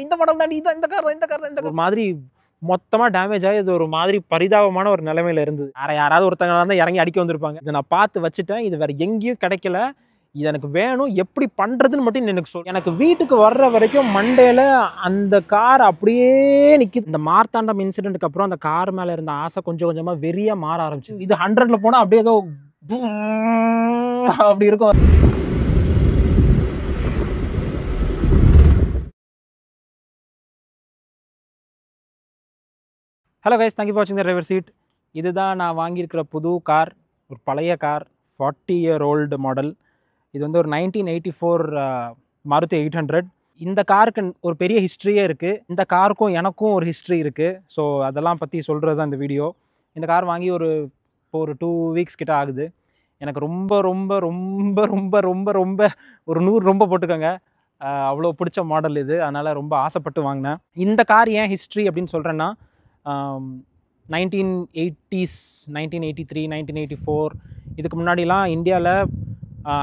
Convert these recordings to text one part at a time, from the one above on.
இந்த மாடல் தாண்டி இந்த கார் ஒரு மாதிரி மொத்தமா டேமேஜ் ஆகி இது ஒரு மாதிரி பரிதாபமான ஒரு நிலைமையில இருந்தது. வேற யாராவது ஒருத்தங்க தான் இறங்கி அடிக்க வந்திருப்பாங்க. இதை நான் பார்த்து வச்சுட்டேன். இது வேற எங்கேயும் கிடைக்கல. இது எனக்கு வேணும், எப்படி பண்றதுன்னு மட்டும் எனக்கு சொல். எனக்கு வீட்டுக்கு வர்ற வரைக்கும் மண்டேல அந்த கார் அப்படியே நிக்குது. இந்த மார்த்தாண்டம் இன்சிடென்ட்க்கு அப்புறம் அந்த கார் மேல இருந்த ஆசை கொஞ்சம் கொஞ்சமா வெறியா மாற ஆரம்பிச்சு. இது 100ல போனா அப்படியே ஏதோ அப்படி இருக்கும். ஹலோ கைஸ், தேங்க்யூ ஃபார் வாட்சிங் த டிரைவர் சீட். இதுதான் நான் வாங்கியிருக்கிற புது கார். ஒரு பழைய கார், 40-year-old மாடல். இது வந்து ஒரு 1984 மாருதி 800. இந்த காருக்கு ஒரு பெரிய ஹிஸ்ட்ரியே இருக்குது. இந்த காருக்கும் எனக்கும் ஒரு ஹிஸ்ட்ரி இருக்குது. ஸோ அதெல்லாம் பற்றி சொல்கிறது தான் இந்த வீடியோ. இந்த கார் வாங்கி ஒரு 2 வீக்ஸ் கிட்ட ஆகுது. எனக்கு ரொம்ப ரொம்ப ரொம்ப ரொம்ப ரொம்ப ரொம்ப ஒரு 100 ரொம்ப போட்டுக்கோங்க, அவ்வளோ பிடிச்ச மாடல் இது. அதனால் ரொம்ப ஆசைப்பட்டு வாங்கினேன். இந்த கார் ஏன் ஹிஸ்ட்ரி அப்படின்னு சொல்கிறேன்னா, 1980s, 1983, 1984 இதுக்கு முன்னாடிலாம் இந்தியாவில்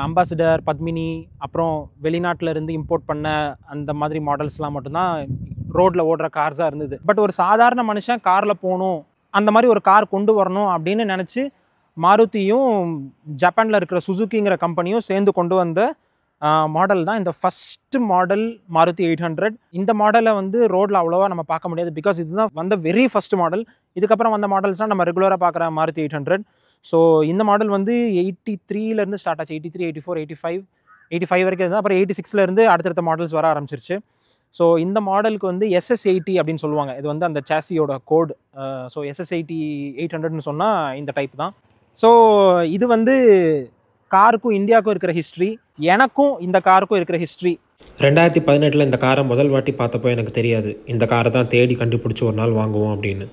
அம்பாசிடர், பத்மினி, அப்புறம் வெளிநாட்டில் இருந்து இம்போர்ட் பண்ண அந்த மாதிரி மாடல்ஸ்லாம் மட்டும்தான் ரோட்டில் ஓடுற கார்ஸாக இருந்தது. பட் ஒரு சாதாரண மனுஷன் காரில் போகணும், அந்த மாதிரி ஒரு கார் கொண்டு வரணும் அப்படின்னு நினச்சி மாருதியும் ஜப்பானில் இருக்கிற சுசுக்கிங்கிற கம்பெனியும் சேர்ந்து கொண்டு வந்த மாடல் தான் இந்த ஃபஸ்ட்டு மாடல் மாருதி 800. இந்த மாடலை வந்து ரோட்டில் அவ்வளோவா நம்ம பார்க்க முடியாது. பிகாஸ் இதுதான் வந்த வெரி ஃபஸ்ட் மாடல். இதுக்கப்புறம் வந்த மாடல்ஸ்லாம் நம்ம ரெகுலராக பார்க்குற மாருதி 800. ஸோ இந்த மாடல் வந்து 83லேருந்து ஸ்டார்ட் ஆச்சு. 83, 84, 85 வரைக்கும் இருந்தால் அப்புறம் 86லேருந்து அடுத்தடுத்த மாடல்ஸ் வர ஆரம்பிச்சிருச்சு. ஸோ இந்த மாடலுக்கு வந்து SS80 அப்படின்னு சொல்லுவாங்க. இது வந்து அந்த சாசியோட கோடு. ஸோ SS80 800ன்னு சொன்னால் இந்த டைப் தான். ஸோ இது வந்து காருக்கும் இந்தியாவுக்கும் இருக்கிற ஹிஸ்ட்ரி, எனக்கும் இந்த காருக்கும் இருக்கிற ஹிஸ்ட்ரி. 2018 இந்த காரை முதல் வாட்டி பார்த்தப்போ எனக்கு தெரியாது இந்த காரை தான் தேடி கண்டுபிடிச்சி ஒரு நாள் வாங்குவோம் அப்படின்னு.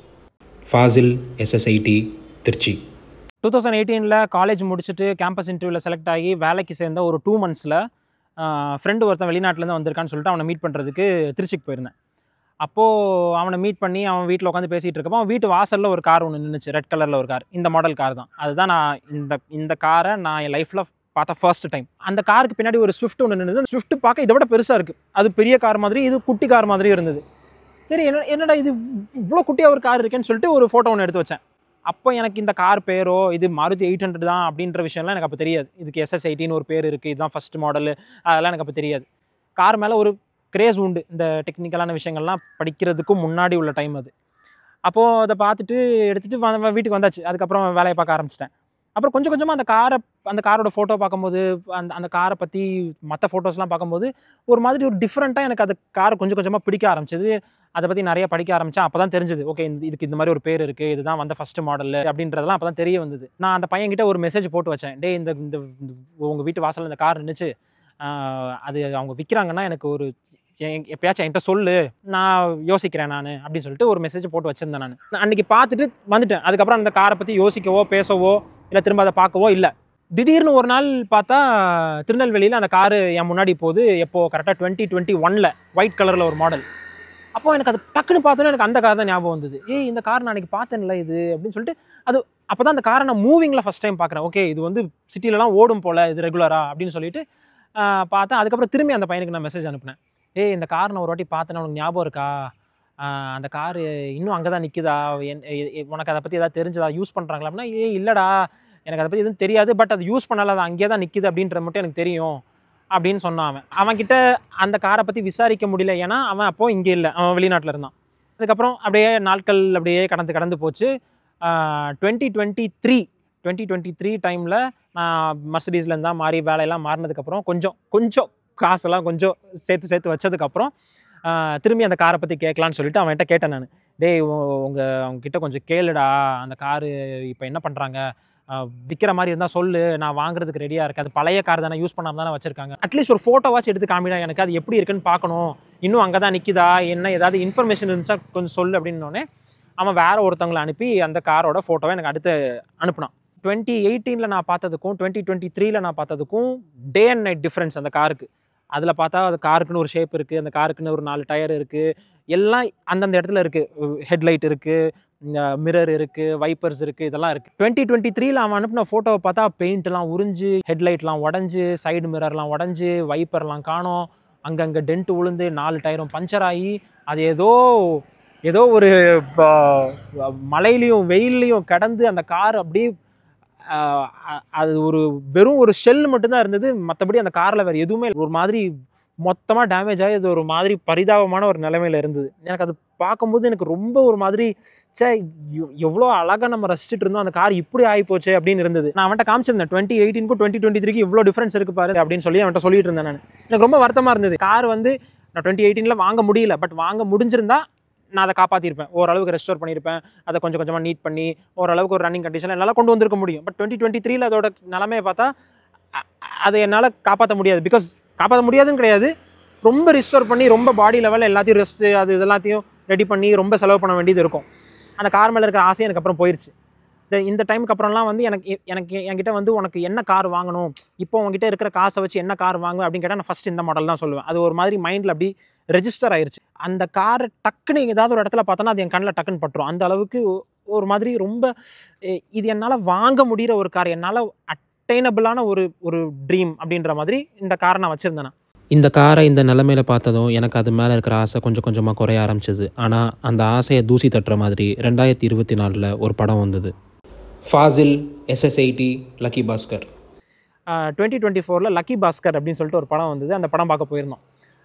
ஃபாசில் SS80 திருச்சி. 2018 காலேஜ் முடிச்சுட்டு கேம்பஸ் இன்டர்வியூவில் செலக்ட் ஆகி வேலைக்கு சேர்ந்த ஒரு 2 monthsல ஃப்ரெண்டு ஒருத்தன் வெளிநாட்டிலேருந்து வந்திருக்கான்னு சொல்லிட்டு அவனை மீட் பண்ணுறதுக்கு திருச்சிக்கு போயிருந்தேன். அப்போது அவனை மீட் பண்ணி அவன் வீட்டில் உட்காந்து பேசிகிட்டு இருக்கப்போ அவன் வீட்டு வாசலில் ஒரு கார் ஒன்று நின்றுச்சு, ரெட் கலரில் ஒரு கார். இந்த மாடல் கார் தான். அதுதான் நான் இந்த காரை நான் என் லைஃப்பில் பார்த்த ஃபர்ஸ்ட் டைம். அந்த காருக்கு பின்னாடி ஒரு ஸ்விஃப்ட் ஒன்று நின்றுது. அந்த ஸ்விஃப்ட் பார்க்க இதை விட பெருசாக இருக்குது. அது பெரிய கார் மாதிரி, இது குட்டி கார் மாதிரி இருந்தது. சரி, என்னடா இது இவ்வளோ குட்டியாக ஒரு கார் இருக்கேன்னு சொல்லிட்டு ஒரு ஃபோட்டோ ஒன்று எடுத்து வச்சேன். அப்போ எனக்கு இந்த கார் பேரோ இது மாருதி 800 தான் அப்படின்ற விஷயம்லாம் எனக்கு அப்போ தெரியாது. இதுக்கு SS80ன்னு ஒரு பேர் இருக்குது, இதுதான் ஃபஸ்ட் மாடலு, அதெல்லாம் எனக்கு அப்போ தெரியாது. கார் மேலே ஒரு கிரேஸ் உண்டு. இந்த டெக்னிக்கலான விஷயங்கள்லாம் படிக்கிறதுக்கும் முன்னாடி உள்ள டைம் அது. அப்போது அதை பார்த்துட்டு எடுத்துகிட்டு வீட்டுக்கு வந்தாச்சு. அதுக்கப்புறம் வேலையை பார்க்க ஆரம்பிச்சிட்டேன். அப்புறம் கொஞ்சம் கொஞ்சமாக அந்த காரோட ஃபோட்டோ பார்க்கும்போது, அந்த காரை பற்றி மற்ற ஃபோட்டோஸ்லாம் பார்க்கும்போது ஒரு மாதிரி ஒரு டிஃப்ரெண்ட்டாக எனக்கு அது காரை கொஞ்சம் கொஞ்சமாக பிடிக்க ஆரம்பிச்சது. அதை பற்றி நிறைய படிக்க ஆரம்பித்தேன். அப்போ தான் தெரிஞ்சது, ஓகே இதுக்கு இந்த மாதிரி ஒரு பேர் இருக்குது, இதுதான் வந்த ஃபஸ்ட்டு மாடல் அப்படின்றதெல்லாம் அப்போ தான் தெரிய வந்தது. நான் அந்த பையன்கிட்ட ஒரு மெசேஜ் போட்டு வச்சேன். டே, இந்த உங்கள் வீட்டு வாசலில் இந்த கார் இருந்துச்சு, அது அவங்க விற்கிறாங்கன்னா எனக்கு ஒரு எப்பயாச்சும் என்கிட்ட சொல்லு, நான் யோசிக்கிறேன் நான் அப்படின்னு சொல்லிட்டு ஒரு மெசேஜ் போட்டு வச்சுருந்தேன். நான் அன்றைக்கி பார்த்துட்டு வந்துட்டேன். அதுக்கப்புறம் அந்த காரை பற்றி யோசிக்கவோ பேசவோ இல்லை திரும்ப அதை பார்க்கவோ இல்லை. திடீர்னு ஒரு நாள் பார்த்தா திருநெல்வேலியில் அந்த காரு என் முன்னாடி போகுது. எப்போது கரெக்டாக 2021 ஒயிட் கலரில் ஒரு மாடல். அப்போ எனக்கு அது டக்குன்னு பார்த்தோன்னே எனக்கு அந்த கார் தான் ஞாபகம் வந்தது. இந்த கார் நான் அன்றைக்கி பார்த்தேன்ல இது அப்படின்னு சொல்லிட்டு, அது அப்போ தான் அந்த காரை நான் மூவிங்கில் ஃபஸ்ட் டைம் பார்க்குறேன். ஓகே, இது வந்து சிட்டிலலாம் ஓடும் போல், இது ரெகுலராக அப்படின்னு சொல்லிட்டு பார்த்தேன். அதுக்கப்புறம் திரும்பி அந்த பையனுக்கு நான் மெசேஜ் அனுப்பினேன். இந்த கார் நான் ஒரு வாட்டி பார்த்தேன்னா உனக்கு ஞாபகம் இருக்கா? அந்த காரு இன்னும் அங்கே தான் நிற்குதா? உனக்கு அதை பற்றி எதாவது தெரிஞ்சதா? யூஸ் பண்ணுறாங்களா அப்படின்னா, இல்லைடா எனக்கு அதை பற்றி எதுவும் தெரியாது, பட் அது யூஸ் பண்ணல, அது அங்கேயே தான் நிற்கிது அப்படின்றது மட்டும் எனக்கு தெரியும் அப்படின்னு சொன்னான். அவன்கிட்ட அந்த காரை பற்றி விசாரிக்க முடியல, ஏன்னா அவன் அப்போது இங்கே இல்லை, அவன் வெளிநாட்டில் இருந்தான். அதுக்கப்புறம் அப்படியே நாட்கள் அப்படியே கடந்து போச்சு. 2023 டைமில் நான் மர்சிடிஸில் இருந்தால் மாறி வேலையெல்லாம் மாறினதுக்கப்புறம் கொஞ்சம் காசெல்லாம் கொஞ்சம் சேர்த்து வச்சதுக்கப்புறம் திரும்பி அந்த காரை பற்றி கேட்கலான்னு சொல்லிட்டு அவன்கிட்ட கேட்டேன் நான். அவங்கக்கிட்ட கொஞ்சம் கேளுடா, அந்த காரு இப்போ என்ன பண்ணுறாங்க, விற்கிற மாதிரி இருந்தால் சொல்லு, நான் வாங்குறதுக்கு ரெடியாக இருக்கேன். அது பழைய கார் தானே, யூஸ் பண்ணாமல் தானே வச்சுருக்காங்க. அட்லீஸ்ட் ஒரு ஃபோட்டோவாச்சும் எடுத்து காமிடா எனக்கு, அது எப்படி இருக்குன்னு பார்க்கணும், இன்னும் அங்கே தான் நிற்கிதா, என்ன ஏதாவது இன்ஃபர்மேஷன் இருந்துச்சா கொஞ்சம் சொல்லு அப்படின்னோடனே அவன் வேறு ஒருத்தவங்களை அனுப்பி அந்த காரோட ஃபோட்டோவை எனக்கு அடுத்து அனுப்புனான். 2018 நான் பார்த்ததுக்கும் 2023 நான் பார்த்ததுக்கும் டே அண்ட் நைட் டிஃப்ரென்ஸ் அந்த காருக்கு. அதில் பார்த்தா அது காருக்குன்னு ஒரு ஷேப் இருக்குது, அந்த காருக்குன்னு ஒரு 4 டயர் இருக்குது, எல்லாம் அந்தந்த இடத்துல இருக்குது. ஹெட்லைட் இருக்குது, மிரர் இருக்குது, வைப்பர்ஸ் இருக்குது, இதெல்லாம் இருக்குது. 2023 அவன் அனுப்பின ஃபோட்டோவை பார்த்தா பெயிண்ட்லாம் உறிஞ்சு, ஹெட்லைட்லாம் உடஞ்சி, சைடு மிரர்லாம் உடஞ்சி, வைப்பர்லாம் காணோம், அங்கங்கே டென்ட் விழுந்து 4 டயரும் பஞ்சர் ஆகி அது ஏதோ ஒரு மழையிலையும் வெயில்லையும் கிடந்து அந்த கார் அப்படியே அது வெறும் ஒரு ஷெல் மட்டும்தான் இருந்தது. மற்றபடி அந்த காரில் வேறு எதுவுமே ஒரு மாதிரி மொத்தமாக டேமேஜ் ஆகி அது ஒரு மாதிரி பரிதாபமான ஒரு நிலைமையில் இருந்தது. எனக்கு அது பார்க்கும்போது எனக்கு ரொம்ப ஒரு மாதிரி எவ்வளோ அழகாக நம்ம ரசிச்சுட்டு இருந்தோம், அந்த கார் இப்படி ஆகிப்போச்சு அப்படின்னு இருந்தது. நான் அவன்கிட்ட காமிச்சிருந்தேன் 2018க்கும் 2023க்கு இவ்வளோ டிஃப்ரென்ஸ் இருக்கு பாரு அப்படின்னு சொல்லி அவன்கிட்ட சொல்லிட்டு இருந்தேன். எனக்கு ரொம்ப வருத்தமாக இருந்தது. கார் வந்து நான் 2018 வாங்க முடியல, பட் வாங்க முடிஞ்சிருந்தா நான் அதை காப்பாற்றிருப்பேன், ஓரளவுக்கு ரெஸ்டோர் பண்ணியிருப்பேன், அதை கொஞ்சம் கொஞ்சமாக நீட் பண்ணி ஓரளவுக்கு ஒரு ரன்னிங் கண்டிஷனில் என்னால் கொண்டு வந்திருக்க முடியும். பட் 2023 அதோட நிலைமையை பார்த்தா அதை என்னால் காப்பாற்ற முடியாது. பிகாஸ் காப்பாற்ற முடியாதுன்னு கிடையாது, ரொம்ப ரிஸ்டோர் பண்ணி ரொம்ப பாடி லெவலில் எல்லாத்தையும் ரெஸ்ட்டு அது இதெல்லாத்தையும் ரெடி பண்ணி ரொம்ப செலவு பண்ண வேண்டியது இருக்கும். அந்த கார் மேலே இருக்கிற ஆசையும் எனக்கு அப்புறம் போயிடுச்சு. இந்த டைமுக்கு அப்புறம்லாம் வந்து என்கிட்ட வந்து உனக்கு என்ன கார் வாங்கணும், இப்போ உங்ககிட்ட இருக்கிற காசை வச்சு என்ன கார் வாங்குவேன் அப்படின்னு கேட்டால் நான் ஃபஸ்ட் இந்த மாடல் தான் சொல்லுவேன். அது ஒரு மாதிரி மைண்டில் அப்படி ரெஜிஸ்டர் ஆயிடுச்சு. அந்த காரை டக்குன்னு ஏதாவது ஒரு இடத்துல பார்த்தோன்னா அது என் கண்ணில் டக்குன்னு பட்டுரும். அந்த அளவுக்கு ஒரு மாதிரி ரொம்ப இது என்னால் வாங்க முடிகிற ஒரு கார், என்னால் அட்டைனபிளான ஒரு ட்ரீம் அப்படின்ற மாதிரி இந்த காரை நான் வச்சுருந்தேன். இந்த காரை இந்த நிலமையில பார்த்ததும் எனக்கு அது மேலே இருக்கிற ஆசை கொஞ்சம் கொஞ்சமாக குறைய ஆரம்பிச்சது. ஆனால் அந்த ஆசையை தூசி தட்டுற மாதிரி 2024 ஒரு படம் வந்தது. ஃபாசில், SS80, லக்கி பாஸ்கர். 2024 லக்கி பாஸ்கர் அப்படின்னு சொல்லிட்டு ஒரு படம் வந்தது. அந்த படம் பார்க்க போயிருந்தோம்.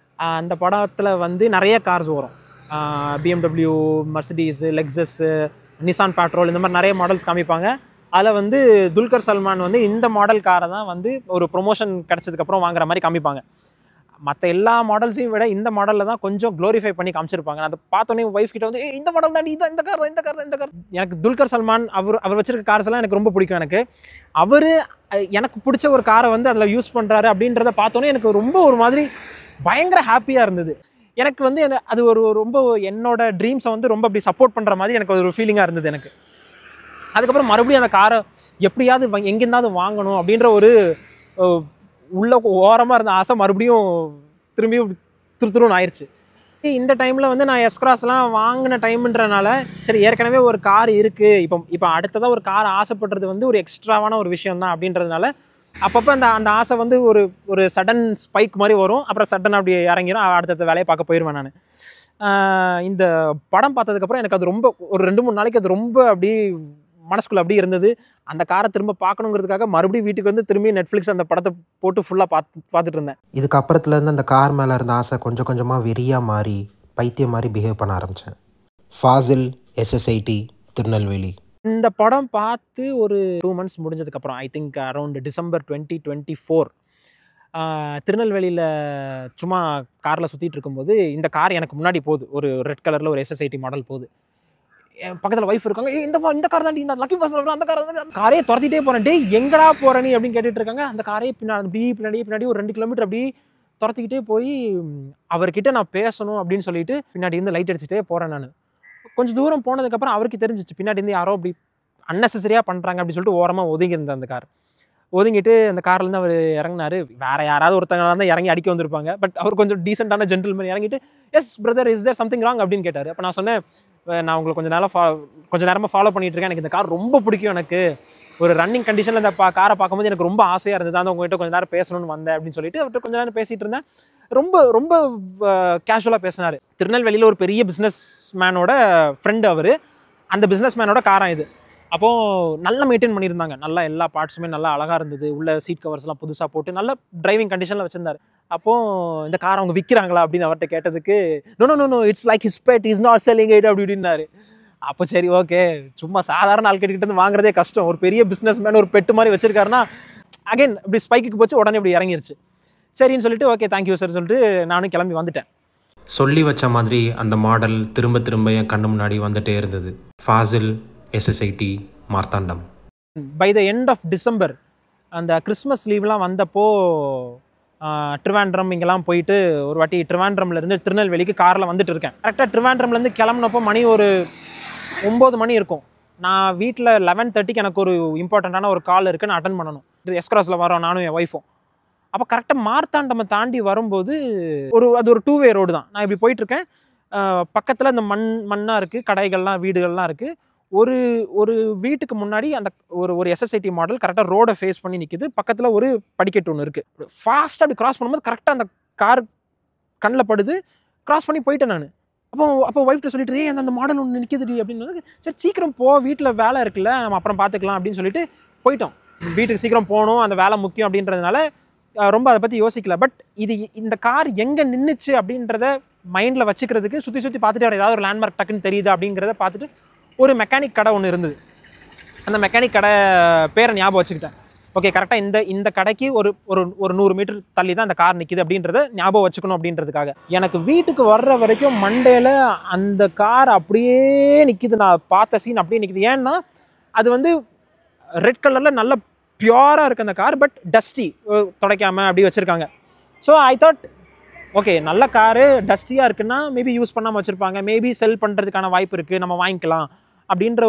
அந்த படத்தில் வந்து நிறைய கார்ஸ் வரும். BMW, Mercedes, Lexus, Nissan Patrol, இந்த மாதிரி நிறைய மாடல்ஸ் காமிப்பாங்க. அதில் வந்து துல்கர் சல்மான் வந்து இந்த மாடல் காரை தான் வந்து ஒரு ப்ரொமோஷன் கிடச்சதுக்கப்புறம் வாங்குற மாதிரி காமிப்பாங்க. மற்ற எல்லா மாடல்ஸையும் விட இந்த மாடலில் தான் கொஞ்சம் க்ளோரிஃபை பண்ணி காமிச்சிருப்பாங்க. அதை பார்த்தோன்னே ஒய்ஃப் கிட்ட வந்து இந்த மாடல் தான், இந்த கார். எனக்கு துல்கர் சல்மான் அவர் வச்சிருக்க கார்ஸ் எல்லாம் எனக்கு ரொம்ப பிடிக்கும். அவர் எனக்கு பிடிச்ச ஒரு காரை வந்து அதில் யூஸ் பண்ணுறாரு அப்படின்றத பார்த்தோன்னே எனக்கு ரொம்ப ஒரு மாதிரி பயங்கர ஹாப்பியாக இருந்தது. எனக்கு வந்து அது ரொம்ப என்னோட ட்ரீம்ஸை வந்து ரொம்ப அப்படி சப்போர்ட் பண்ணுற மாதிரி எனக்கு ஒரு ஃபீலிங்காக இருந்தது எனக்கு. அதுக்கப்புறம் மறுபடியும் அந்த காரை எப்படியாவது எங்கேருந்தாவது வாங்கணும் அப்படின்ற ஒரு உள்ள ஓரமாக இருந்த ஆசை மறுபடியும் திரும்பியும் திருத்துருன்னு ஆயிடுச்சு. இந்த டைமில் வந்து நான் எஸ்க்ராஸ்லாம் வாங்கின டைம்ன்றனால சரி ஏற்கனவே ஒரு கார் இருக்குது, இப்போ அடுத்ததாக ஒரு கார் ஆசைப்படுறது வந்து ஒரு எக்ஸ்ட்ராவான ஒரு விஷயம் தான் அப்படின்றதுனால அப்பப்போ அந்த ஆசை வந்து ஒரு சடன் ஸ்பைக் மாதிரி வரும், அப்புறம் சடன் அப்படி இறங்கிடும், அடுத்த வேலையை பார்க்க போயிடுவேன் நான். இந்த படம் பார்த்ததுக்கப்புறம் எனக்கு அது ரொம்ப ஒரு 2-3 நாளைக்கு அது ரொம்ப அப்படி மனசுக்குள்ள அப்படி இருந்தது. அந்த காரை திரும்ப பார்க்கணுங்கிறதுக்காக மறுபடியும் வீட்டுக்கு வந்து திரும்பி நெட்ஃப்ளிக்ஸ் அந்த படத்தை போட்டு ஃபுல்லாக பார்த்துட்டு இருந்தேன். இதுக்கு அப்புறத்துலேருந்து அந்த கார் மேலே இருந்த ஆசை கொஞ்சம் கொஞ்சமாக வெறியாக மாறி பைத்தியம் மாதிரி பிஹேவ் பண்ண ஆரம்பித்தேன். ஃபாசில், SS80, திருநெல்வேலி. இந்த படம் பார்த்து ஒரு 2 months முடிஞ்சதுக்கப்புறம் ஐ திங்க் அரௌண்ட் டிசம்பர் 2024 திருநெல்வேலியில் சும்மா காரில் சுற்றிட்டு இருக்கும்போது இந்த கார் எனக்கு முன்னாடி போகுது. ஒரு ரெட் கலரில் ஒரு SS80 மாடல் போகுது. என் பக்கத்தில் ஒய்ஃப் இருக்காங்க, இந்த கார் தான், இந்த லக்கி பாஸ்கர் அந்த காரே துரத்திட்டே போகிறேன். டே எங்கடா போகிற நீ அப்படின்னு கேட்டுட்டு இருக்காங்க. அந்த காரே பின்னாடி ஒரு 2 கிலோமீட்டர் அப்படி துரத்திக்கிட்டே போய் அவர்கிட்ட நான் பேசணும் அப்படின்னு சொல்லிட்டு பின்னாடி இருந்து லைட் அடிச்சுட்டே போகிறேன். நான் கொஞ்சம் தூரம் போனதுக்கப்புறம் அவருக்கு தெரிஞ்சிச்சு பின்னாடி இருந்து யாரோ அப்படி அன்னெசரியாக பண்ணுறாங்க அப்படின்னு சொல்லிட்டு ஓரமாக ஒதுங்கியிருந்தேன். அந்த கார் ஒதுங்கிட்டு அந்த கார்லேருந்து அவர் இறங்கினார். வேறு யாராவது ஒருத்தங்க தான் இறங்கி அடிக்க வந்திருப்பாங்க. பட் அவர் கொஞ்சம் டீசெண்டான ஜென்டில்மேன் இறங்கிட்டு yes brother is there something wrong அப்படின்னு கேட்டார். அப்போ நான் சொன்னேன், நான் உங்களை கொஞ்சம் நேரமாக ஃபாலோ பண்ணிட்டு இருக்கேன், எனக்கு இந்த கார் ரொம்ப பிடிக்கும், எனக்கு ஒரு ரன்னிங் கண்டிஷனில் இந்த காரை பார்க்கும்போது எனக்கு ரொம்ப ஆசையாக இருந்தது, அந்த உங்கள்கிட்ட கொஞ்சம் நேரம் பேசணும்னு வந்தேன் அப்படின்னு சொல்லிட்டு அவர்கிட்ட கொஞ்சம் நேரம் பேசிகிட்டு இருந்தேன். ரொம்ப ரொம்ப கேஷுவலாக பேசினார். திருநெல்வேலியில் ஒரு பெரிய பிஸ்னஸ் மேனோட ஃப்ரெண்டு அவர், அந்த பிஸ்னஸ் மேனோட காரம் இது. அப்போது நல்லா மெயின்டைன் பண்ணியிருந்தாங்க, நல்லா எல்லா பார்ட்ஸுமே நல்லா அழகாக இருந்தது, உள்ள சீட் கவர்ஸ்லாம் புதுசாக போட்டு நல்ல டிரைவிங் கண்டிஷனில் வச்சுருந்தார். அப்போது இந்த காரை அவங்க விற்கிறாங்களா அப்படின்னு அவர்கிட்ட கேட்டதுக்கு no it's like his pet, is not selling it அப்படின்னாரு. அப்போ சரி ஓகே, சும்மா சாதாரண ஆள் கிட்ட வாங்குறதே கஷ்டம், ஒரு பெரிய பிஸ்னஸ் மேன் ஒரு பெட்டு மாதிரி வச்சிருக்காருன்னா அகைன் இப்படி ஸ்பைக்கு போச்சு, உடனே இப்படி இறங்கிருச்சு. சரின்னு சொல்லிட்டு ஓகே தேங்க்யூ சார் சொல்லிட்டு நானும் கிளம்பி வந்துட்டேன். சொல்லி வச்ச மாதிரி அந்த மாடல் திரும்ப திரும்ப என் கண்ணு முன்னாடி வந்துட்டே இருந்தது. Fazil, SS80, Marthandam. By the end of December அந்த கிறிஸ்மஸ் லீவ்லாம் வந்தப்போ ட்ரிவாண்ட்ரம் இங்கெல்லாம் போயிட்டு ஒரு வாட்டி ட்ரிவாண்ட்ரம்லேருந்து திருநெல்வேலிக்கு காரில் வந்துட்டு இருக்கேன். கரெக்டாக ட்ரிவாண்ட்ரம்லேருந்து கிளம்புனப்போ மணி ஒரு 9 மணி இருக்கும். நான் வீட்டில் 11:30க்கு எனக்கு ஒரு இம்பார்ட்டண்ட்டான ஒரு கால் இருக்குது, நான் அட்டன் பண்ணணும். எஸ்க்ராஸில் வரோம் நானும் என் ஒய்ஃபும். அப்போ கரெக்டாக மார்த்தாண்டமை தாண்டி வரும்போது அது ஒரு 2-way ரோடு தான். நான் இப்படி போயிட்டுருக்கேன், பக்கத்தில் இந்த மண்ணாக இருக்குது, கடைகள்லாம் வீடுகள்லாம் இருக்குது. ஒரு வீட்டுக்கு முன்னாடி அந்த ஒரு SS80 மாடல் கரெக்டாக ரோடை ஃபேஸ் பண்ணி நிற்கிது. பக்கத்தில் ஒரு படிக்கட்டு ஒன்று இருக்குது. ஃபாஸ்ட்டாக அப்படி கிராஸ் பண்ணும்போது கரெக்டாக அந்த கார் கண்ணில் படுது. கிராஸ் பண்ணி போயிட்டேன் நான். அப்போ ஒய்ஃப்ட்ட சொல்லிட்டு அந்த மாடல் ஒன்று நிற்கிதுடி அப்படின்னு. சரி சீக்கிரம் போ, வீட்டில் வேலை இருக்குல்ல, நம்ம அப்புறம் பார்த்துக்கலாம் அப்படின்னு சொல்லிட்டு போயிட்டோம். வீட்டுக்கு சீக்கிரம் போகணும், அந்த வேலை முக்கியம் அப்படின்றதுனால ரொம்ப அதை பற்றி யோசிக்கல. பட் இந்த கார் எங்கே நின்றுச்சு அப்படின்றத மைண்டில் வச்சுக்கிறதுக்கு சுற்றி பார்த்துட்டு வர ஏதாவது ஒரு லேண்ட்மார்க் டக்குன்னு தெரியுது அப்படிங்கிறத பார்த்துட்டு ஒரு மெக்கானிக் கடை ஒன்று இருந்தது. அந்த மெக்கானிக் கடை பேரை ஞாபகம் வச்சுக்கிட்டேன். ஓகே, கரெக்டாக இந்த கடைக்கு ஒரு 100 மீட்டர் தள்ளி தான் அந்த கார் நிற்கிது அப்படின்றத ஞாபகம் வச்சுக்கணும் அப்படின்றதுக்காக. எனக்கு வீட்டுக்கு வர்ற வரைக்கும் மண்டேல அந்த கார் அப்படியே நிற்கிது. நான் பார்த்த சீன் அப்படியே நிற்கிது. ஏன்னா அது வந்து ரெட் கலரில் நல்ல பியூராக இருக்குது அந்த கார். பட் டஸ்டி, துடைக்காமல் அப்படி வச்சுருக்காங்க. ஸோ ஐ தாட் ஓகே, நல்ல காரு டஸ்டியாக இருக்குன்னா மேபி யூஸ் பண்ணாமல் வச்சுருப்பாங்க, மேபி செல் பண்ணுறதுக்கான வாய்ப்பு இருக்குது, நம்ம வாங்கிக்கலாம் அப்படின்ற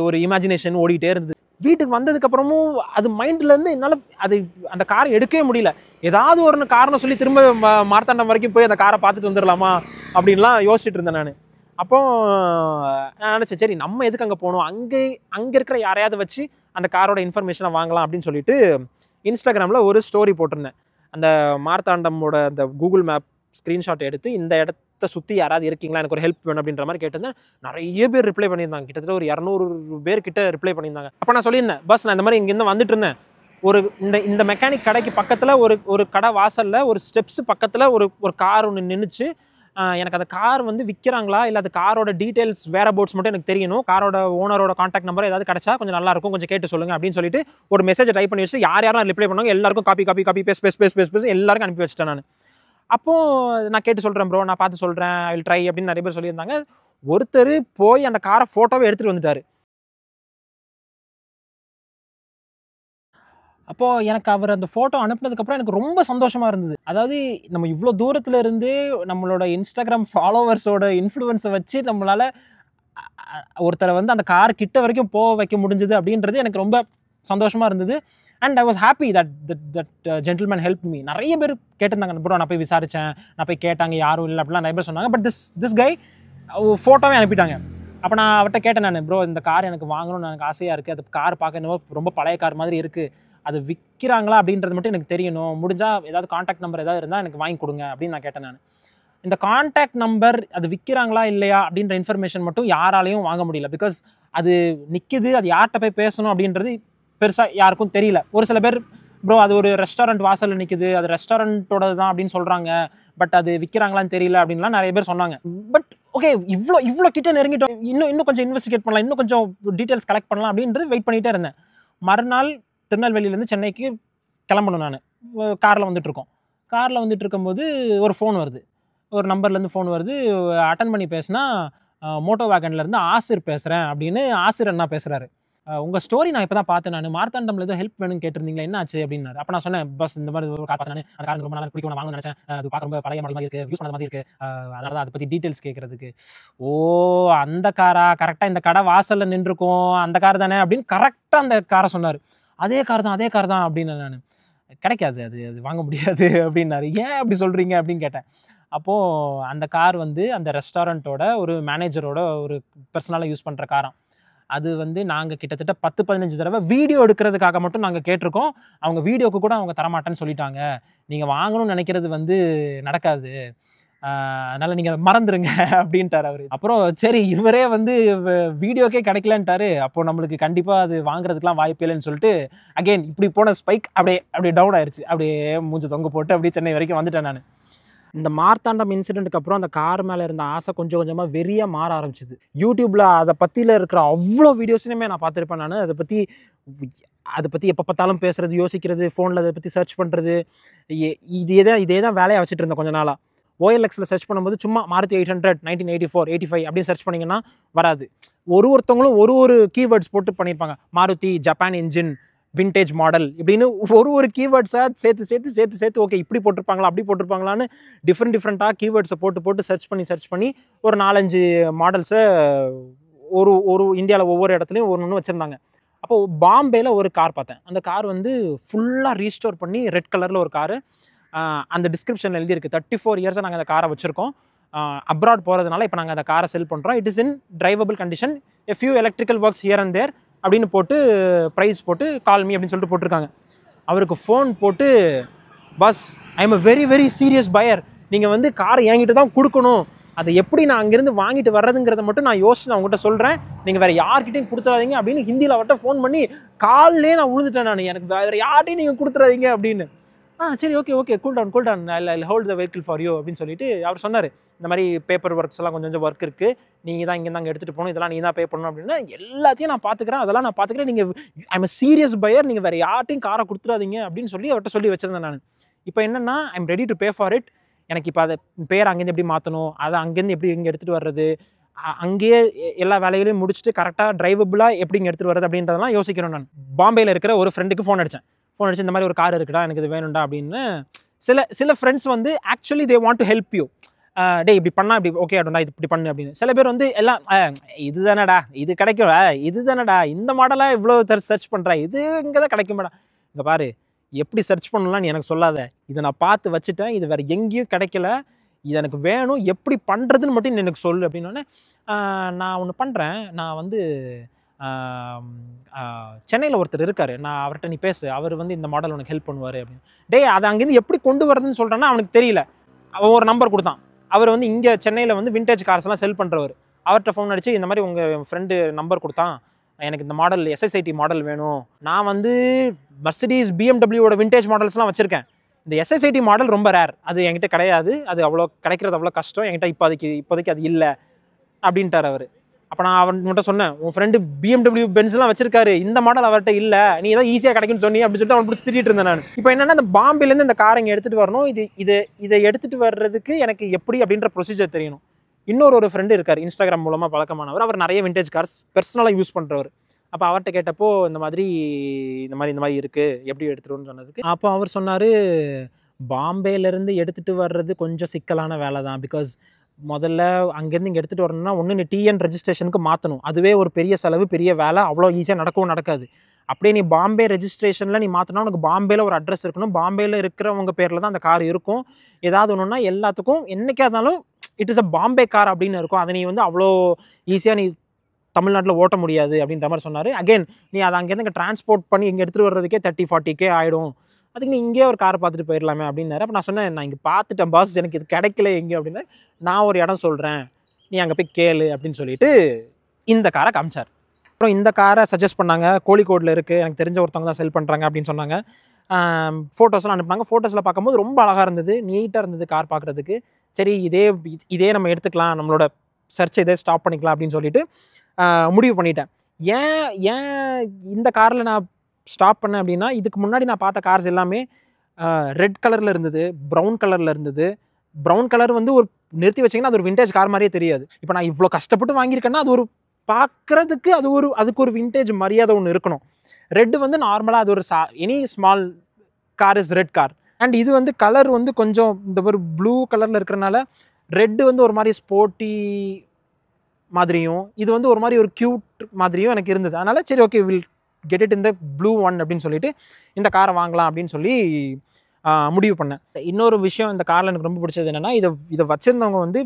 ஒரு இமேஜினேஷன் ஓடிட்டே இருந்தது. வீட்டுக்கு வந்ததுக்கப்புறமும் அது மைண்ட்லேருந்து என்னால் அந்த காரை எடுக்கவே முடியல. ஏதாவது ஒரு காரணம் சொல்லி திரும்ப மார்த்தாண்டம் வரைக்கும் போய் அந்த காரை பார்த்துட்டு வந்துடலாமா அப்படின்லாம் யோசிச்சுட்டு இருந்தேன் நான். அப்போ நான் நினச்சேன், சரி நம்ம எதுக்கு அங்கே போகணும், அங்கே இருக்கிற யாரையாவது வச்சு அந்த காரோட இன்ஃபர்மேஷனை வாங்கலாம் அப்படின்னு சொல்லிட்டு இன்ஸ்டாகிராமில் ஒரு ஸ்டோரி போட்டிருந்தேன். அந்த மார்த்தாண்டமோட அந்த கூகுள் மேப் ஸ்க்ரீன்ஷாட் எடுத்து இந்த இடத்த சுற்றி யாராவது இருக்கீங்களா, எனக்கு ஒரு ஹெல்ப் வேணும் அப்படின்ற மாதிரி கேட்டிருந்தேன். நிறைய பேர் ரிப்ளை பண்ணியிருந்தாங்க. கிட்டத்தட்ட ஒரு 200 பேர் கிட்ட ரிப்ளை பண்ணியிருந்தாங்க. அப்போ நான் சொல்லியிருந்தேன், பஸ் நான் இந்த மாதிரி இங்கேருந்து வந்துட்டு இருந்தேன், இந்த மெக்கானிக் கடைக்கு பக்கத்தில் ஒரு கடை வாசலில் ஒரு ஸ்டெப்ஸ் பக்கத்தில் ஒரு கார் ஒன்று நின்றுச்சு. எனக்கு அந்த கார் வந்து விற்கிறாங்களா இல்லை அது காரோட டீட்டெயில்ஸ் வேற போர்ட்ஸ் மட்டும் எனக்கு தெரியணும், காரோட ஓனரோட கான்டாக்ட் நம்பர் ஏதாவது கிடைச்சா கொஞ்சம் நல்லாயிருக்கும், கொஞ்சம் கேட்டு சொல்லுங்கள் அப்படின்னு சொல்லிட்டு ஒரு மெசேஜ் டைப் பண்ணி வச்சு யாரும் ரிப்ளை பண்ணுவாங்க எல்லாருக்கும் காப்பி பேஸ் எல்லாருக்கும் அனுப்பி வச்சுட்டேன் நான். அப்போது நான் கேட்டு சொல்கிறேன் ப்ரோ, நான் பார்த்து சொல்கிறேன், ஐ வில் ட்ரை அப்படின்னு நிறைய பேர் சொல்லியிருந்தாங்க. ஒருத்தர் போய் அந்த காரை ஃபோட்டோவை எடுத்துகிட்டு வந்துட்டார். அப்போது எனக்கு அவர் அந்த ஃபோட்டோ அனுப்புனதுக்கப்புறம் எனக்கு ரொம்ப சந்தோஷமாக இருந்தது. அதாவது நம்ம இவ்வளோ தூரத்தில் இருந்து நம்மளோட இன்ஸ்டாகிராம் ஃபாலோவர்ஸோட இன்ஃப்ளூயன்ஸை வச்சு நம்மளால் ஒருத்தரை வந்து அந்த கார் கிட்ட வரைக்கும் போக வைக்க முடிஞ்சது அப்படின்றது எனக்கு ரொம்ப சந்தோஷமாக இருந்தது. And I was happy that gentleman help me. நிறைய பேர் கேட்டிருந்தாங்க, ப்ரோ நான் போய் விசாரித்தேன், நான் போய் கேட்டாங்க, யாரும் இல்லை அப்படிலாம் நிறைய பேர் சொன்னாங்க. பட் திஸ் கை ஃபோட்டோவே அனுப்பிட்டாங்க. அப்போ நான் அவர்கிட்ட கேட்டேன், நான் ப்ரோ இந்த கார் எனக்கு வாங்கணும்னு எனக்கு ஆசையாக இருக்குது, அது கார் பார்க்க என்னவோ ரொம்ப பழைய கார் மாதிரி இருக்குது, அது விற்கிறாங்களா அப்படின்றது மட்டும் எனக்கு தெரியணும், முடிஞ்சால் ஏதாவது கான்டாக்ட் நம்பர் ஏதாவது இருந்தால் எனக்கு வாங்கி கொடுங்க அப்படின்னு நான் கேட்டேன். நான் இந்த கான்டாக்ட் நம்பர் அது விற்கிறாங்களா இல்லையா அப்படின்ற இன்ஃபர்மேஷன் மட்டும் யாராலையும் வாங்க முடியல. பிகாஸ் அது நிற்கிது, அது யார்கிட்ட போய் பேசணும் அப்படின்றது பெருசாக யாருக்கும் தெரியல. ஒரு சில பேர் ப்ரோ அது ஒரு ரெஸ்டாரண்ட் வாசலில் நிற்கிது, அது ரெஸ்டாரண்ட்டோட தான் அப்படின்னு சொல்கிறாங்க, பட் அது விற்கிறாங்களான்னு தெரியல அப்படின்லாம் நிறைய பேர் சொன்னாங்க. பட் ஓகே, இவ்வளோ கிட்ட நெருங்கிட்டோம், இன்னும் கொஞ்சம் இன்வெஸ்டிகேட் பண்ணலாம், இன்னும் கொஞ்சம் டீட்டெயில்ஸ் கலெக்ட் பண்ணலாம் அப்படின்றது வெயிட் பண்ணிகிட்டே இருந்தேன். மறுநாள் திருநெல்வேலியிலேருந்து சென்னைக்கு கிளம்பணும். நான் காரில் வந்துட்டுருக்கோம். காரில் வந்துட்டு இருக்கும்போது ஒரு ஃபோன் வருது, ஒரு நம்பர்லேருந்து ஃபோன் வருது. அட்டன் பண்ணி பேசினா மோட்டோ வேகன்லேருந்து ஆசிர் பேசுகிறேன் அப்படின்னு ஆசிர் அண்ணா பேசுகிறாரு. உங்கள் ஸ்டோரி நான் இப்போ தான் பார்த்தேன், நான் மார்த்தாண்டமில் ஏதோ ஹெல்ப் வேணும்னு கேட்டிருந்தீங்களா, என்ன ஆச்சு அப்படின்னாரு. அப்போ நான் சொன்னேன், பஸ் இந்த மாதிரி ஒரு கார் பார்த்தேன், அந்த கார் ரொம்ப நாள் பிடிக்கும், நான் வாங்க நினச்சேன், அது பார்க்க ரொம்ப பழைய மாடல் மாதிரி இருக்குது, யூஸ் பண்ண மாதிரி இருக்குது, அதனால தான் அதை பற்றி டீட்டெயில்ஸ் கேட்குறதுக்கு. ஓ அந்த காரா, கரெக்டாக இந்த கடை வாசலில் நின்றுருக்கோம், அந்த கார் தானே அப்படின்னு கரெக்டாக அந்த காரை சொன்னார். அதே கார் தான் அப்படின்னு நான் கிடைக்காது, அது வாங்க முடியாது அப்படின்னாரு. ஏன் அப்படி சொல்கிறீங்க அப்படின்னு கேட்டேன். அப்போது அந்த கார் வந்து அந்த ரெஸ்டாரண்ட்டோட ஒரு மேனேஜரோட ஒரு பர்சனலாக யூஸ் பண்ணுற காராம். அது வந்து நாங்கள் கிட்டத்தட்ட 10-15 தடவை வீடியோ எடுக்கிறதுக்காக மட்டும் நாங்கள் கேட்டிருக்கோம். அவங்க வீடியோக்கு கூட அவங்க தரமாட்டேன்னு சொல்லிட்டாங்க. நீங்கள் வாங்கணும்னு நினைக்கிறது வந்து நடக்காது, அதனால் நீங்கள் மறந்துடுங்க அப்படின்ட்டார் அவர். அப்புறம் சரி இவரே வந்து வீடியோக்கே கிடைக்கலன்ட்டாரு, அப்போது நம்மளுக்கு கண்டிப்பாக அது வாங்குறதுக்கெலாம் வாய்ப்பு இல்லைன்னு சொல்லிட்டு அகெயின் இப்படி போன ஸ்பைக் அப்படியே டவுன் ஆயிடுச்சு. அப்படியே மூஞ்சி தொங்க போட்டு அப்படியே சென்னை வரைக்கும் வந்துட்டேன் நான். இந்த மார்த்தாண்டம் இன்சிடெண்ட்டுக்கு அப்புறம் அந்த கார் மேலே இருந்த ஆசை கொஞ்சம் கொஞ்சமாக வெறியாக மாற ஆரம்பிச்சிது. யூடியூப்பில் அதை பற்றியில் இருக்கிற அவ்வளோ வீடியோஸுமே நான் பார்த்துருப்பேன். நான் அதை பற்றி எப்போ பார்த்தாலும் பேசுகிறது, யோசிக்கிறது, ஃபோனில் அதை பற்றி சர்ச் பண்ணுறது, இதே தான் வேலையாக வச்சுட்டு இருந்தேன் கொஞ்ச நாளாக. OLXல சர்ச் பண்ணும்போது சும்மா மாருதி 800 1984 85 அப்படின்னு சர்ச் பண்ணிங்கன்னா வராது. ஒருத்தவங்களும் ஒரு கீவேர்ட்ஸ் போட்டு பண்ணியிருப்பாங்க. Maruti Japan engine vintage model இப்படின்னு ஒரு கீவேர்ட்ஸாக சேர்த்து ஓகே இப்படி போட்டிருப்பாங்களா அப்படி போட்டிருப்பாங்களான்னு டிஃப்ரெண்ட்டாக கீவேர்ட்ஸை போட்டு சர்ச் பண்ணி ஒரு 4-5 மாடல்ஸை ஒரு இந்தியாவில் ஒவ்வொரு இடத்துலையும் ஒன்று வச்சுருந்தாங்க. அப்போது பாம்பேயில் ஒரு கார் பார்த்தேன். அந்த கார் வந்து ஃபுல்லாக ரீஸ்டோர் பண்ணி ரெட் கலரில் ஒரு காரு. அந்த டிஸ்கிரிப்ஷனில் எழுதியிருக்கு 34 இயர்ஸாக நாங்கள் அந்த காரை வச்சுருக்கோம், அப்ராட் போகிறதுனால இப்போ நாங்கள் அந்த காரை செல் பண்ணுறோம், it is in drivable condition, a few electrical works here and there அப்படின்னு போட்டு ப்ரைஸ் போட்டு கால் மீ அப்படின்னு சொல்லிட்டு போட்டிருக்காங்க. அவருக்கு ஃபோன் போட்டு boss I am a very very serious buyer, நீங்கள் வந்து காரை என்கிட்ட தான் கொடுக்கணும், அதை எப்படி நான் அங்கேருந்து வாங்கிட்டு வர்றதுங்கிறத மட்டும் நான் யோசிச்சு நான் உங்கள்கிட்ட சொல்கிறேன், நீங்கள் வேறு யார்கிட்டையும் கொடுத்துறாதீங்க அப்படின்னு ஹிந்தியில் அவர்கிட்ட ஃபோன் பண்ணி கால்லே நான் விழுந்துட்டேன். நான் எனக்கு வேறு யார்கிட்டையும் நீங்கள் கொடுத்துறாதீங்க அப்படின்னு. சரி ஓகே ஓகே கூல் டவுன் இல்லை hold the vehicle for you அப்படின்னு சொல்லிட்டு அவர் சொன்னார். இந்த மாதிரி பேப்பர் ஒர்க்ஸ் எல்லாம் கொஞ்சம் ஒர்க் இருக்குது, நீங்கள் தான் இங்கே எடுத்துகிட்டு போகணும், இதெல்லாம் நீ தான் பே பண்ணணும் அப்படின்னா, எல்லாத்தையும் நான் பார்த்துக்கிறேன், அதெல்லாம் நான் பார்த்துக்கிறேன், நீங்கள் ஐ எம் சீரியஸ் பையர், நீங்கள் வேறு யார்ட்டையும் காரை கொடுத்துறாதீங்க அப்படின்னு சொல்லி அவர்கிட்ட சொல்லி வச்சுருந்தேன் நான். இப்போ என்னென்னா I am ready to pay for it. எனக்கு இப்போ அதை பேர் அங்கேருந்து எப்படி மாற்றணும், அதை அங்கேருந்து எப்படி இங்கே எடுத்துகிட்டு வர்றது, அங்கேயே எல்லா வேலைகளையும் முடிச்சுட்டு கரெக்டாக டிரைவபிளாக எப்படி இங்கே எடுத்துகிட்டு வர்றது அப்படின்றதெல்லாம் யோசிக்கிறேன் நான். பாம்பேயில் இருக்கிற ஒரு ஃப்ரெண்டுக்கு ஃபோன் அடிச்சு இந்த மாதிரி ஒரு கார் இருக்குடா, எனக்கு இது வேணும்டா அப்படின்னு. சில ஃப்ரெண்ட்ஸ் வந்து actually they want to help you, they இப்படி பண்ணால் இப்படி ஓகே ஆடும்டா, இது இப்படி பண்ணு அப்படின்னு. சில பேர் வந்து எல்லாம் இது தானடா, இது கிடைக்கும், இது தானடா, இந்த மாடலாக இவ்வளோ சர்ச் பண்ணுறா, இது இங்கே தான் கிடைக்குமாடா, இங்கே பாரு எப்படி சர்ச் பண்ணலாம் நீ எனக்கு சொல்லாத, இதை நான் பார்த்து வச்சுட்டேன், இது வேறு எங்கேயும் கிடைக்கல, இது எனக்கு வேணும், எப்படி பண்ணுறதுன்னு மட்டும் எனக்கு சொல்லு அப்படின்னோடனே, நான் ஒன்று பண்ணுறேன், நான் வந்து சென்னையில் ஒருத்தர் இருக்கார், நான் அவர்கிட்ட நீ பேசு, அவர் வந்து இந்த மாடல் உனக்கு ஹெல்ப் பண்ணுவார் அப்படின்னு. டே அதை அங்கேருந்து எப்படி கொண்டு வரதுன்னு சொல்கிறேன்னா அவனுக்கு தெரியல. அவன் ஒரு நம்பர் கொடுத்தான், அவர் வந்து இங்கே சென்னையில் வந்து விண்டேஜ் கார்ஸ்லாம் செல் பண்ணுறவர். அவர்கிட்ட ஃபோன் அடித்து இந்த மாதிரி உங்கள் ஃப்ரெண்டு நம்பர் கொடுத்தான், எனக்கு இந்த மாடல் SSIT மாடல் வேணும், நான் வந்து மர்சிடிஸ் BMW விண்டேஜ் மாடல்ஸ்லாம் வச்சுருக்கேன், இந்த SSIT மாடல் ரொம்ப ரேர், அது என்கிட்ட கிடையாது, அது அவ்வளோ கிடைக்கிறது அவ்வளோ கஷ்டம், என்கிட்ட இப்போதைக்கு அது இல்லை அப்படின்ட்டார் அவர். அப்போ நான் அவன்கிட்ட சொன்னேன், உன் ஃப்ரெண்டு BMW பென்ஸ்லாம் வச்சிருக்காரு, இந்த மாடல் அவர்கிட்ட இல்லை, நீ ஏதாவது ஈஸியாக கிடைக்குன்னு சொன்னி அப்படின்னு சொல்லிட்டு அவன் பிடிச்சி திட்டிட்டு இருந்தேன் நான். இப்போ என்னென்னா இந்த பாம்பேலேருந்து இந்த காரை இங்கே எடுத்துகிட்டு வரணும், இதை எடுத்துகிட்டு வர்றதுக்கு எனக்கு எப்படி அப்படின்ற ப்ரொசீஜர் தெரியணும். இன்னொரு ஃப்ரெண்டு இருக்கார், இன்ஸ்டாகிராம் மூலமாக பழக்கமானவர், அவர் நிறைய விண்டேஜ் கார்ஸ் பெர்சனலாக யூஸ் பண்ணுறவர். அப்போ அவர்கிட்ட கேட்டப்போ இந்த மாதிரி இருக்குது, எப்படி எடுத்துகிட்டு சொன்னதுக்கு அப்போ அவர் சொன்னார், பாம்பேலேருந்து எடுத்துகிட்டு வர்றது கொஞ்சம் சிக்கலான வேலை தான், பிகாஸ் முதல்ல அங்கேருந்து இங்கே எடுத்துகிட்டு வரணும்னா ஒன்று நீ TN ரெஜிஸ்ட்ரேஷனுக்கு மாற்றணும், அதுவே ஒரு பெரிய செலவு, பெரிய வேலை, அவ்வளோ ஈஸியாக நடக்காது. அப்படியே நீ பாம்பே ரெஜிஸ்ட்ரேஷனில் நீ மாற்றினா உனக்கு பாம்பேயில் ஒரு அட்ரஸ் இருக்கணும், பாம்பேயில் இருக்கிறவங்க பேரில் தான் அந்த கார் இருக்கும், ஏதாவது ஒன்றுனா எல்லாத்துக்கும் என்றைக்கா இருந்தாலும் it is a Bombay car அப்படின்னு இருக்கும், அதை நீ வந்து அவ்வளோ ஈஸியாக நீ தமிழ்நாட்டில் ஓட்ட முடியாது அப்படின்ற மாதிரி சொன்னார். அகெயின் நீ அதை அங்கேருந்து இங்கே டிரான்ஸ்போர்ட் பண்ணி இங்கே எடுத்துகிட்டு வர்றதுக்கே 30-40K ஆகிடும், அதுக்கு நீ இங்கேயே ஒரு காரை பார்த்துட்டு போயிடலாமே அப்படின்னாரு. அப்போ நான் சொன்னேன், நான் இங்கே பார்த்துட்டேன் பாஸ், எனக்கு இது கிடைக்கல எங்கே அப்படின்னா, நான் ஒரு இடம் சொல்கிறேன், நீ அங்கே போய் கேளு அப்படின்னு சொல்லிட்டு இந்த காரை காமிச்சார். அப்புறம் இந்த காரை சஜஸ்ட் பண்ணாங்க, கோழிக்கோடில் இருக்குது, எனக்கு தெரிஞ்ச ஒருத்தவங்க தான் செல் பண்ணுறாங்க அப்படின்னு சொன்னாங்க. ஃபோட்டோஸ்லாம் அனுப்புனாங்க, ஃபோட்டோஸில் பார்க்கும்போது ரொம்ப அழகாக இருந்தது, நீட்டாக இருந்தது கார் பார்க்குறதுக்கு. சரி இதே நம்ம எடுத்துக்கலாம், நம்மளோட சர்ச்சை இதே ஸ்டாப் பண்ணிக்கலாம் அப்படின்னு சொல்லிட்டு முடிவு பண்ணிட்டேன். ஏன் இந்த காரில் நான் ஸ்டாப் பண்ணேன் அப்படின்னா, இதுக்கு முன்னாடி நான் பார்த்த கார்ஸ் எல்லாமே ரெட் கலரில் இருந்தது, ப்ரௌன் கலரில் இருந்தது. ப்ரௌன் கலர் வந்து ஒரு நிறுத்தி வச்சிங்கன்னா அது ஒரு விண்டேஜ் கார் மாதிரியே தெரியாது. இப்போ நான் இவ்வளோ கஷ்டப்பட்டு வாங்கியிருக்கேன்னா அது ஒரு பார்க்குறதுக்கு அதுக்கு ஒரு விண்டேஜ் மரியாதை ஒன்று இருக்கணும். ரெட்டு வந்து நார்மலாக அது ஒரு any small car is red car. And இது வந்து கலர் வந்து கொஞ்சம் இந்த ஒரு ப்ளூ கலரில் இருக்கிறனால ரெட்டு வந்து ஒரு மாதிரி ஸ்போர்ட்டி மாதிரியும், இது வந்து ஒரு மாதிரி ஒரு க்யூட் மாதிரியும் எனக்கு இருந்தது. அதனால் சரி ஓகே வில் கெட் இட் இந்த ப்ளூ ஒன் அப்படின்னு சொல்லிட்டு இந்த காரை வாங்கலாம் அப்படின்னு சொல்லி முடிவு பண்ணேன். இன்னொரு விஷயம் இந்த காரில் எனக்கு ரொம்ப பிடிச்சது என்னென்னா, இதை வச்சுருந்தவங்க வந்து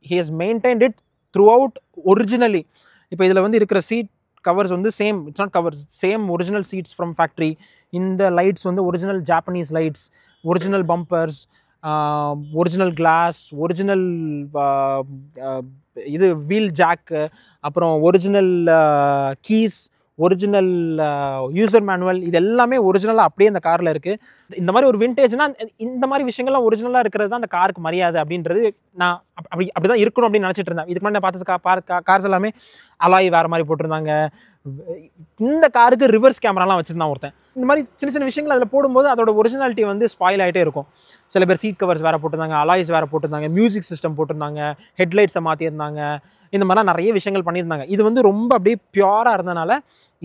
he has maintained it throughout originally. இப்போ இதில் வந்து இருக்கிற சீட் கவர்ஸ் வந்து same, it's not covers, same original seats from factory. இந்த லைட்ஸ் வந்து original Japanese lights, original bumpers, original glass, original இது வீல் ஜாக்கு, அப்புறம் original keys, original user manual, இது எல்லாமே ஒரிஜினலாக அப்படியே இந்த காரில் இருக்குது. இந்த மாதிரி ஒரு விண்டேஜ்னால் இந்த மாதிரி விஷயங்கள்லாம் ஒரிஜினலாக இருக்கிறது தான் அந்த காருக்கு மரியாதை அப்படின்றது நான் அப்படி தான் இருக்கணும் அப்படின்னு நினச்சிட்டு இருந்தேன். இதுக்கு முன்னாடி நான் பார்த்த கார்ஸ் எல்லாமே அலாய் வேறு மாதிரி போட்டிருந்தாங்க. இந்த காருக்கு ரிவர்ஸ் கேமராலாம் வச்சுருந்தான் ஒருத்தன். இந்த மாதிரி சின்ன சின்ன விஷயங்கள் அதில் போடும்போது அதோட ஒரிஜினாலிட்டி வந்து ஸ்பாயில் ஆகிட்டே இருக்கும். சில பேர் சீட் கவர்ஸ் வேறு போட்டிருந்தாங்க, அலாய்ஸ் வேறு போட்டிருந்தாங்க, மியூசிக் சிஸ்டம் போட்டிருந்தாங்க, ஹெட்லைட்ஸை மாற்றிருந்தாங்க, இந்த மாதிரிலாம் நிறைய விஷயங்கள் பண்ணியிருந்தாங்க. இது வந்து ரொம்ப அப்படியே பியூராக இருந்தனால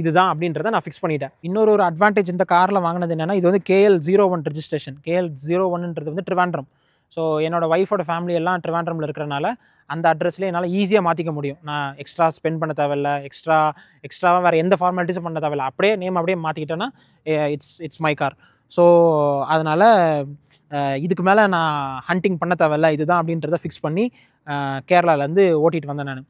இதுதான் அப்படின்றத நான் ஃபிக்ஸ் பண்ணிட்டேன். இன்னொரு அட்வான்டேஜ் இந்த காரில் வாங்கினது என்னென்னா, இது வந்து KL01 ரெஜிஸ்ட்ரேஷன். KL01ன்றது வந்து ட்ரிவாண்ட்ரம். ஸோ என்னோடய ஒய்ஃபோட ஃபேமிலி எல்லாம் ட்ரிவாண்ட்ரமில் இருக்கிறனால அந்த அட்ரஸ்லேயே என்னால் ஈஸியாக மாற்றிக்க முடியும். நான் எக்ஸ்ட்ரா ஸ்பெண்ட் பண்ண தேவையில்லை, எக்ஸ்ட்ராவாக வேறு எந்த ஃபார்மாலிட்டிஸும் பண்ண தேவையில்லை. அப்படியே நேம் அப்படியே மாற்றிக்கிட்டேன்னா இட்ஸ் மை கார். ஸோ அதனால் இதுக்கு மேலே நான் ஹண்டிங் பண்ண தேவையில்லை, இதுதான் அப்படின்றத ஃபிக்ஸ் பண்ணி கேரளாவிலேருந்து ஓட்டிகிட்டு வந்தேன் நான்.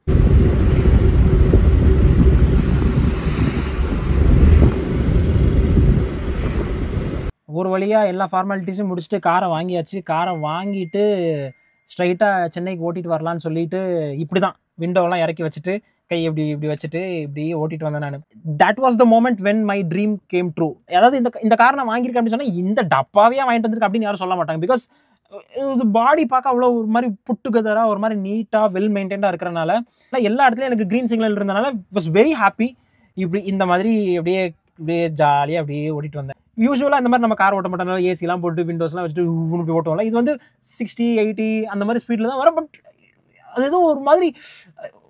ஒரு வழியாக எல்லா ஃபார்மாலிட்டிஸும் முடிச்சுட்டு காரை வாங்கியாச்சு. காரை வாங்கிட்டு ஸ்ட்ரைட்டாக சென்னைக்கு ஓட்டிகிட்டு வரலான்னு சொல்லிட்டு இப்படி தான் விண்டோலாம் இறக்கி வச்சுட்டு கை இப்படி இப்படி வச்சுட்டு இப்படி ஓட்டிகிட்டு வந்தேன் நான். That was the moment when my dream game true. அதாவது இந்த காரை நான் வாங்கியிருக்கேன் அப்படின்னு சொன்னால் இந்த டப்பாவே வாங்கிட்டு வந்திருக்கு அப்படின்னு யாரும் சொல்ல மாட்டாங்க. பிகாஸ் இது பாடி பார்க்க அவ்வளோ ஒரு மாதிரி புட் டுகெதராக ஒரு மாதிரி நீட்டாக வெல் மெயின்டைன்டாக இருக்கிறனால எல்லா இடத்துலையும் எனக்கு க்ரீன் சிக்னல் இருந்தனால வாஸ் வெரி ஹாப்பி. இப்படி இந்த மாதிரி அப்படியே அப்படியே ஜாலியாக அப்படியே ஓட்டிகிட்டு வந்தேன். யூஸ்வலாக இந்த மாதிரி நம்ம கார் ஓட்ட மாட்டோம், ஏசிலாம் போட்டு விண்டோஸ்லாம் வச்சுட்டு இப்படி ஓட்டுவோம்ல. இது வந்து 60, 80 அந்த மாதிரி ஸ்பீடில் தான் வரும். பட் அது ஏதோ ஒரு மாதிரி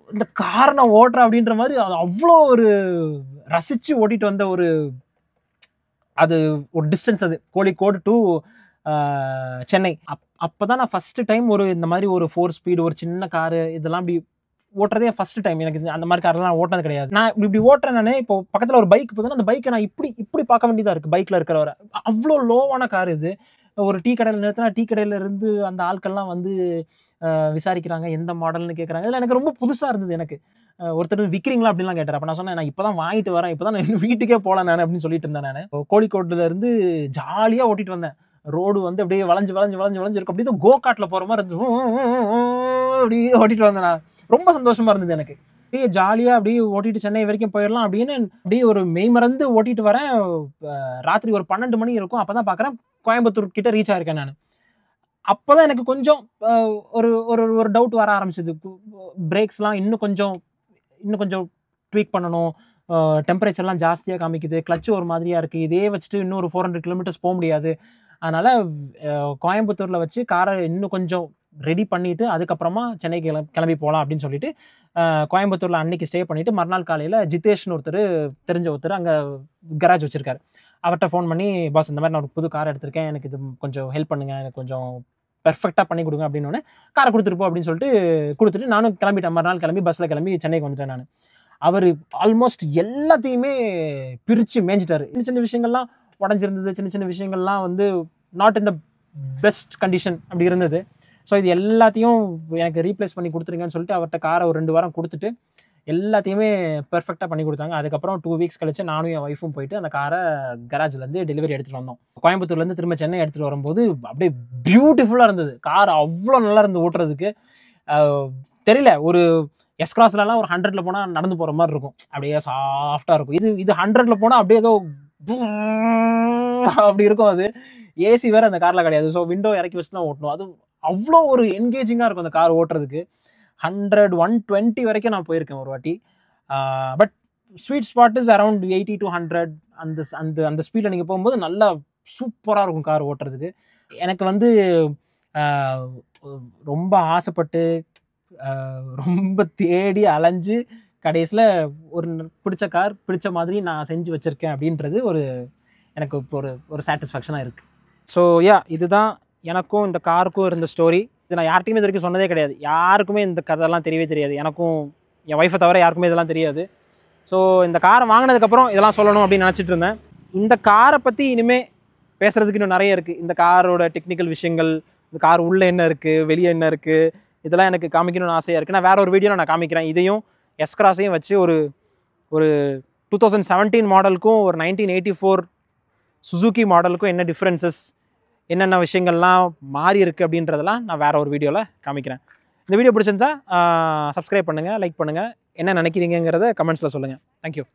இந்த காரை நான் ஓட்டுறேன் அப்படின்ற மாதிரி அது அவ்வளோ ஒரு ரசித்து ஓட்டிகிட்டு வந்த ஒரு அது ஒரு டிஸ்டன்ஸ். அது கோழிக்கோடு டு சென்னை. அப்போ தான் நான் ஃபஸ்ட்டு டைம் ஒரு இந்த மாதிரி ஒரு 4 ஸ்பீடு ஒரு சின்ன காரு இதெல்லாம் அப்படி ஓட்டுறதே ஃபஸ்ட்டு டைம். எனக்கு அந்த மாதிரி காரெல்லாம் நான் ஓட்டினது கிடையாது. நான் இப்படி ஓட்டுறேன். நான் இப்போ பக்கத்தில் ஒரு பைக் போதுன்னா அந்த பைக்கை நான் இப்படி பார்க்க வேண்டியதாக இருக்குது. பைக்கில் இருக்கிறவரை அவ்வளோ லோவான கார் இது. ஒரு டீ கடையில் நிறுத்தினா டீ கடையில் இருந்து அந்த ஆட்கள்லாம் வந்து விசாரிக்கிறாங்க எந்த மாடல்னு கேட்குறாங்க. இதில் எனக்கு ரொம்ப புதுசாக இருந்தது. எனக்கு ஒருத்தர் விற்கிறீங்களா அப்படின்லாம் கேட்டார். அப்போ நான் சொன்னேன் நான் இப்போ தான் வாங்கிட்டு வரேன், இப்போ தான் நான் வீட்டுக்கே போகலாம் நான் அப்படின்னு சொல்லிட்டு இருந்தேன். நான் கோழிக்கோட்டிலேருந்து ஜாலியாக ஓட்டிகிட்டு வந்தேன். ரோடு வந்து அப்படியே வளைஞ்சு இருக்கும். அப்படியே கோ காட்டில் போகிற மாதிரி இருந்துச்சு. அப்படியே ஓட்டிகிட்டு வந்தேன். நான் ரொம்ப சந்தோஷமாக இருந்தது எனக்கு. அப்படியே ஜாலியாக அப்படியே ஓட்டிட்டு சென்னை வரைக்கும் போயிடலாம் அப்படின்னு அப்படியே ஒரு மெய் மறந்து ஓட்டிட்டு வரேன். ராத்திரி ஒரு 12 மணி இருக்கும். அப்போ தான் பார்க்குறேன் கோயம்புத்தூர் கிட்ட ரீச் ஆயிருக்கேன் நான். அப்போ தான் எனக்கு கொஞ்சம் ஒரு ஒரு டவுட் வர ஆரம்பிச்சிது. பிரேக்ஸ்லாம் இன்னும் கொஞ்சம் ட்வீக் பண்ணணும். டெம்பரேச்சர்லாம் ஜாஸ்தியாக காமிக்குது. கிளச்சு ஒரு மாதிரியாக இருக்குது. இதே வச்சுட்டு இன்னும் ஒரு 400 கிலோமீட்டர்ஸ் போக முடியாது. அதனால் கோயம்புத்தூரில் வச்சு காரை இன்னும் கொஞ்சம் ரெடி பண்ணிவிட்டு அதுக்கப்புறமா சென்னைக்கு கிளம்பி போகலாம் அப்படின்னு சொல்லிட்டு கோயம்புத்தூரில் அன்னைக்கு ஸ்டே பண்ணிவிட்டு மறுநாள் காலையில் ஜிதேஷ்னு தெரிஞ்ச ஒருத்தர் அங்கே கராஜ் வச்சுருக்காரு. அவர்கிட்ட ஃபோன் பண்ணி பாஸ் இந்த மாதிரி நான் ஒரு புது கார் எடுத்திருக்கேன், எனக்கு இது கொஞ்சம் ஹெல்ப் பண்ணுங்கள், எனக்கு கொஞ்சம் பெர்ஃபெக்டாக பண்ணி கொடுங்க அப்படின்னு காரை கொடுத்துருப்போம் அப்படின்னு சொல்லிட்டு கொடுத்துட்டு நானும் கிளம்பிட்டேன். மறுநாள் கிளம்பி பஸ்ஸில் கிளம்பி சென்னைக்கு வந்துட்டேன் நான். அவர் ஆல்மோஸ்ட் எல்லாத்தையுமே பிரித்து மேய்ஞ்சிட்டார். சின்ன விஷயங்கள்லாம் உடஞ்சிருந்தது, சின்ன விஷயங்கள்லாம் வந்து not in the best condition அப்படி இருந்தது. ஸோ இது எல்லாத்தையும் எனக்கு ரீப்ளேஸ் பண்ணி கொடுத்துருங்கன்னு சொல்லிட்டு அவர்கிட்ட காரை ஒரு 2 வாரம் கொடுத்துட்டு எல்லாத்தையுமே பெர்ஃபெக்டாக பண்ணி கொடுத்தாங்க. அதுக்கப்புறம் 2 வீக்ஸ் கழிச்சு நானும் என் ஒய்ஃபும் போயிட்டு அந்த காரை கராஜ்லேருந்து டெலிவரி எடுத்துகிட்டு வந்தோம். கோயம்புத்தூர்லேருந்து திரும்ப சென்னை எடுத்துகிட்டு வரும்போது அப்படியே பியூட்டிஃபுல்லாக இருந்தது. கார் அவ்வளோ நல்லா இருந்து ஓட்டுறதுக்கு. தெரியல, ஒரு எஸ் கிராஸ்லலாம் ஒரு 100ல் போனால் நடந்து போகிற மாதிரி இருக்கும். அப்படியே சாஃப்டாக இருக்கும். இது 100ல் போனால் அப்படியே ஏதோ அப்படி இருக்கும். அது ஏசி வேறு அந்த காரில் கிடையாது. ஸோ விண்டோ இறக்கி வச்சு தான் ஓட்டணும். அது அவ்வளோ ஒரு என்கேஜிங்காக இருக்கும் அந்த கார் ஓட்டுறதுக்கு. 100, 120 வரைக்கும் நான் போயிருக்கேன் ஒரு வாட்டி. But sweet spot is around 80 to 100. அந்த ஸ்பீடில் நீங்கள் போகும்போது நல்லா சூப்பராக இருக்கும் கார் ஓட்டுறதுக்கு. எனக்கு வந்து ரொம்ப ஆசைப்பட்டு ரொம்ப தேடி அலைஞ்சு கடைசியில் ஒரு பிடிச்ச கார் பிடிச்ச மாதிரி நான் செஞ்சு வச்சுருக்கேன் அப்படின்றது எனக்கு இப்போ ஒரு சாட்டிஸ்ஃபேக்ஷனாக இருக்குது. ஸோ இதுதான் எனக்கும் இந்த காருக்கும் இருந்த ஸ்டோரி. இது நான் யார்கிட்டையுமே இது வரைக்கும் சொன்னதே கிடையாது. யாருக்குமே இந்த கதைலாம் தெரியவே தெரியாது. எனக்கும் என் ஒய்ஃபை தவிர யாருக்குமே இதெல்லாம் தெரியாது. ஸோ இந்த காரை வாங்கினதுக்கப்புறம் இதெல்லாம் சொல்லணும் அப்படின்னு நினச்சிட்டு இருந்தேன். இந்த காரை பற்றி இனிமேல் பேசுகிறதுக்கு இன்னும் நிறைய இருக்குது. இந்த காரோட டெக்னிக்கல் விஷயங்கள், இந்த கார் உள்ளே என்ன இருக்குது, வெளியே என்ன இருக்குது, இதெல்லாம் எனக்கு காமிக்கணும்னு ஆசையாக இருக்குது. நான் வேறு ஒரு வீடியோவில் நான் காமிக்கிறேன். இதையும் எஸ் கிராஸையும் வச்சு ஒரு 2017 மாடலுக்கும் ஒரு 1984 சுசுகி மாடலுக்கும் என்ன டிஃப்ரென்சஸ், என்னென்ன விஷயங்கள்லாம் மாறி இருக்குது அப்படின்றதெல்லாம் நான் வேறு ஒரு வீடியோவில் காமிக்கிறேன். இந்த வீடியோ பிடிச்சிருந்தா சப்ஸ்கிரைப் பண்ணுங்கள், லைக் பண்ணுங்கள், என்ன நினைக்கிறீங்கிறத கமெண்ட்ஸில் சொல்லுங்கள். தேங்க்யூ.